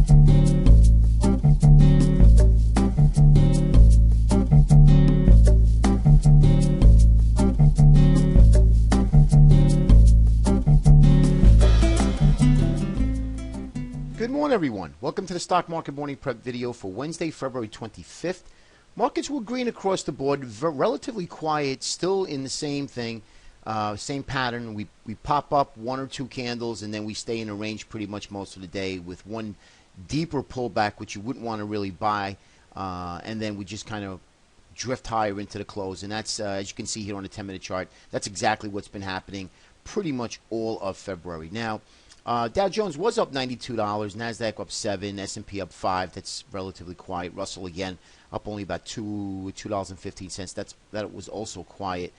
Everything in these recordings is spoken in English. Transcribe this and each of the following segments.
Good morning, everyone. Welcome to the Stock Market Morning Prep video for Wednesday, February 25th. Markets were green across the board, relatively quiet, still in the same thing, same pattern. We pop up one or two candles, and then we stay in a range pretty much most of the day with one deeper pullback, which you wouldn't want to really buy, and then we just kind of drift higher into the close. And that's, as you can see here on the 10-minute chart, that's exactly what's been happening pretty much all of February. Now, Dow Jones was up $92, NASDAQ up 7, S&P up 5. That's relatively quiet. Russell again up only about $2.15. That was also quiet.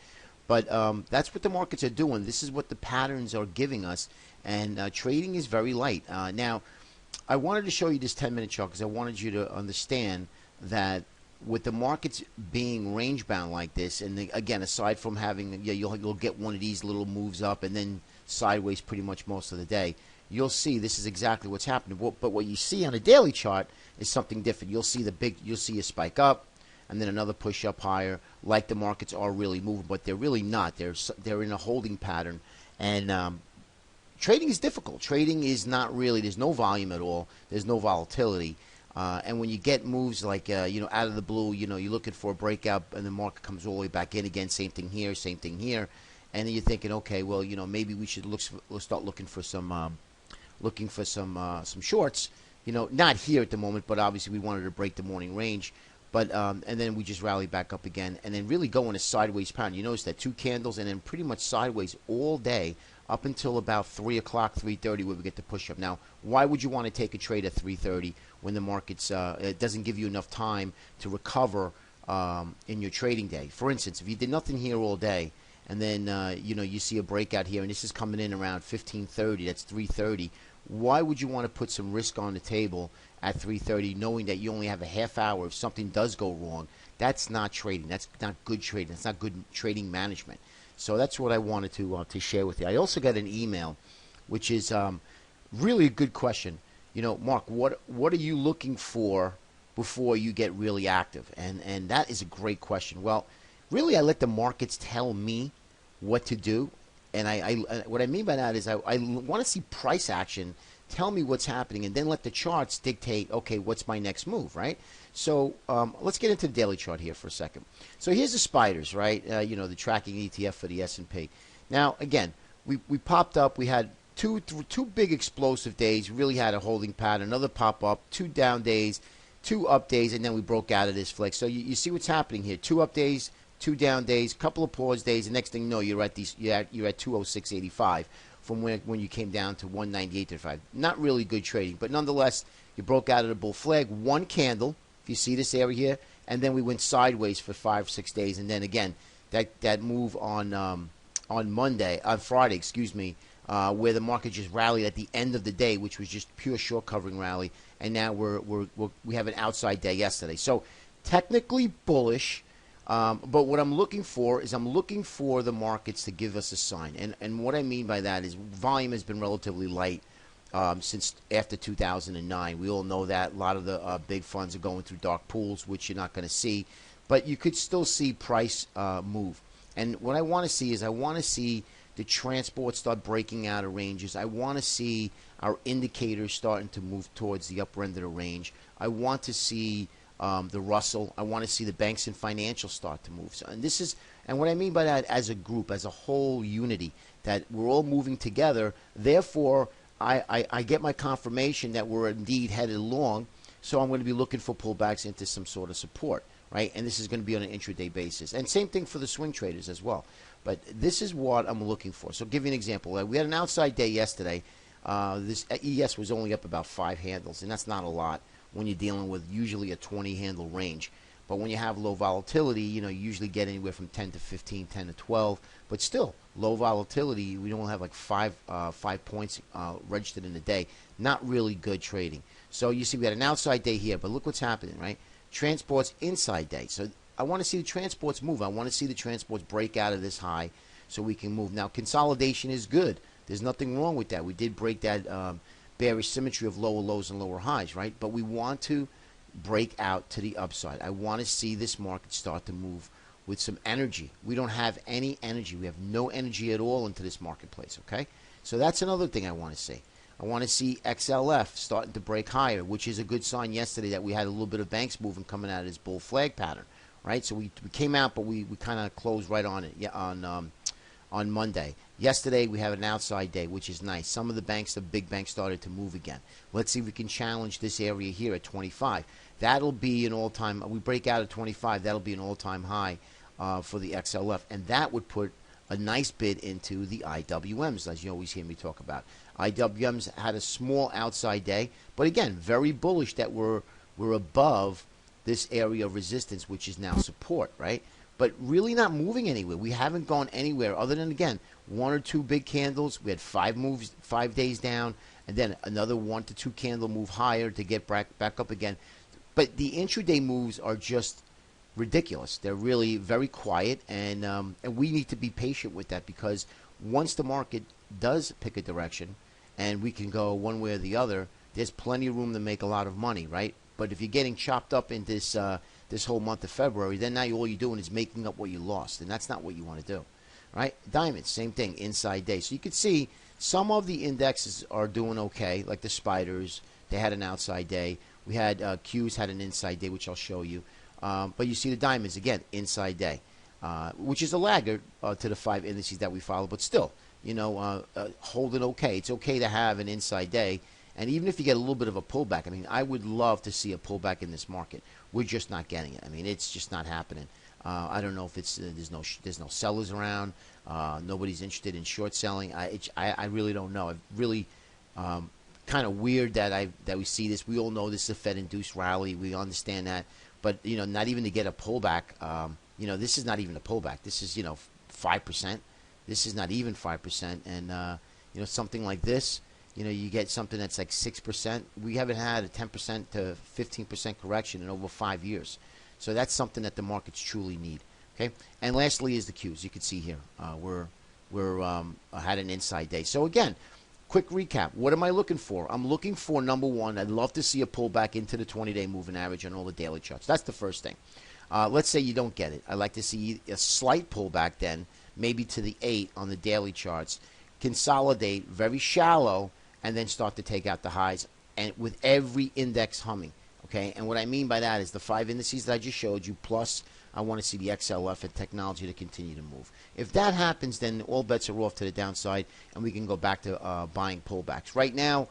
But that's what the markets are doing. This is what the patterns are giving us, and trading is very light. Now, I wanted to show you this 10-minute chart because I wanted you to understand that with the markets being range-bound like this, and again, aside from having, you'll get one of these little moves up and then sideways pretty much most of the day, you'll see this is exactly what's happening. But what you see on a daily chart is something different. You'll see a spike up and then another push up higher, like the markets are really moving, but they're really not. They're in a holding pattern, and trading is difficult. Trading is not really. There's no volume at all. There's no volatility. And when you get moves like, out of the blue, you're looking for a breakout and the market comes all the way back in again, same thing here, and then you're thinking, okay, well, maybe we should start looking for some shorts. Not here at the moment, but obviously we wanted to break the morning range. But and then we just rally back up again, and then really go in a sideways pattern. You notice that two candles, and then pretty much sideways all day up until about 3 o'clock, 3:30, where we get the push up. Now, why would you want to take a trade at 3:30 when the market's it doesn't give you enough time to recover in your trading day? For instance, if you did nothing here all day, and then you see a breakout here, and this is coming in around 15:30, that's 3:30. Why would you want to put some risk on the table at 3:30, knowing that you only have a half hour if something does go wrong? That's not trading. That's not good trading. That's not good trading management. So that's what I wanted to share with you. I also got an email, which is really a good question. Mark, what are you looking for before you get really active? And that is a great question. Well, really, I let the markets tell me what to do. And I what I mean by that is I want to see price action tell me what's happening, and then let the charts dictate, okay, what's my next move, right? So let's get into the daily chart here for a second. So here's the spiders, right? The tracking ETF for the S&P. Now, again, we popped up. We had two big explosive days, really had a holding pattern, another pop-up, 2 down days, 2 up days, and then we broke out of this flick. So you see what's happening here. 2 up days, 2 down days, couple of pause days, the next thing you know, you're at 206.85 from when you came down to 198.35. Not really good trading, but nonetheless, you broke out of the bull flag. One candle, if you see this area here, and then we went sideways for 5-6 days, and then again, that move on Friday, where the market just rallied at the end of the day, which was just pure short covering rally, and now we have an outside day yesterday. So technically bullish. But what I'm looking for is the markets to give us a sign. And what I mean by that is volume has been relatively light since after 2009. We all know that. A lot of the big funds are going through dark pools, which you're not going to see. But you could still see price move. And what I want to see is the transport start breaking out of ranges. I want to see our indicators starting to move towards the upper end of the range. I want to see the Russell. I want to see the banks and financial start to move. And what I mean by that, as a group, as a whole unity, that we're all moving together. Therefore, I get my confirmation that we're indeed headed along. So I'm going to be looking for pullbacks into some sort of support, right? And this is going to be on an intraday basis. And same thing for the swing traders as well. But this is what I'm looking for. So I'll give you an example. We had an outside day yesterday. This ES was only up about 5 handles, and that's not a lot when you're dealing with usually a 20-handle range. But when you have low volatility, you usually get anywhere from 10 to 15, 10 to 12. But still, low volatility, we don't have like 5 points registered in a day. Not really good trading. So you see we had an outside day here, but look what's happening, right? Transports inside day. So I want to see the transports move. I want to see the transports break out of this high so we can move. Now, consolidation is good. There's nothing wrong with that. We did break that bearish symmetry of lower lows and lower highs, right? But we want to break out to the upside. I want to see this market start to move with some energy. We don't have any energy. We have no energy at all into this marketplace, okay? So that's another thing I want to see. I want to see XLF starting to break higher, which is a good sign yesterday that we had a little bit of banks moving coming out of this bull flag pattern, right? So we came out, but we kind of closed right on it on Monday. Yesterday, we have an outside day, which is nice. Some of the banks, the big banks, started to move again. Let's see if we can challenge this area here at 25. That'll be an all-time, we break out at 25, that'll be an all-time high for the XLF. And that would put a nice bid into the IWMs, as you always hear me talk about. IWMs had a small outside day, but again, very bullish that we're above this area of resistance, which is now support, right? But really not moving anywhere. We haven't gone anywhere other than, again, one or two big candles. We had 5 moves, 5 days down, and then another 1 to 2 candle move higher to get back up again. But the intraday moves are just ridiculous. They're really very quiet, and we need to be patient with that, because once the market does pick a direction and we can go one way or the other, there's plenty of room to make a lot of money, right? But if you're getting chopped up in this whole month of February, then now all you're doing is making up what you lost, and that's not what you want to do, right? Diamonds, same thing, inside day. So you can see some of the indexes are doing okay, like the spiders. They had an outside day. We had Qs had an inside day, which I'll show you. But you see the diamonds, again, inside day, which is a laggard to the 5 indices that we follow, but still, holding okay. It's okay to have an inside day. And even if you get a little bit of a pullback, I mean, I would love to see a pullback in this market. We're just not getting it. I mean, it's just not happening. I don't know if it's there's no sellers around. Nobody's interested in short selling. I really don't know. I've really kind of weird that we see this. We all know this is a Fed-induced rally. We understand that, but not even to get a pullback. This is not even a pullback. This is 5%. This is not even 5%, and something like this. You get something that's like 6%. We haven't had a 10% to 15% correction in over 5 years. So that's something that the markets truly need. Okay. And lastly is the Qs. You can see here we're had an inside day. So again, quick recap. What am I looking for? I'm looking for, number one, I'd love to see a pullback into the 20-day moving average on all the daily charts. That's the first thing. Let's say you don't get it. I'd like to see a slight pullback then, maybe to the 8 on the daily charts, consolidate very shallow, and then start to take out the highs, and with every index humming, okay? And what I mean by that is the 5 indices that I just showed you, plus I want to see the XLF and technology to continue to move. If that happens, then all bets are off to the downside, and we can go back to buying pullbacks. Right now,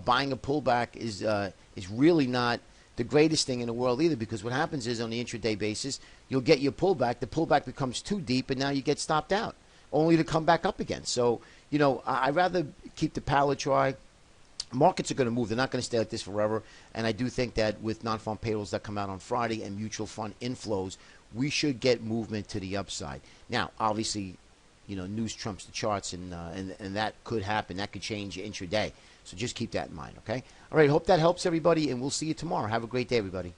buying a pullback is really not the greatest thing in the world either, because what happens is on the intraday basis, you'll get your pullback. The pullback becomes too deep, and now you get stopped out, only to come back up again. So, I'd rather keep the palate dry. Markets are going to move. They're not going to stay like this forever. And I do think that with non-farm payrolls that come out on Friday and mutual fund inflows, we should get movement to the upside. Now, obviously, news trumps the charts, and that could happen. That could change intraday. So just keep that in mind, okay? All right, hope that helps everybody, and we'll see you tomorrow. Have a great day, everybody.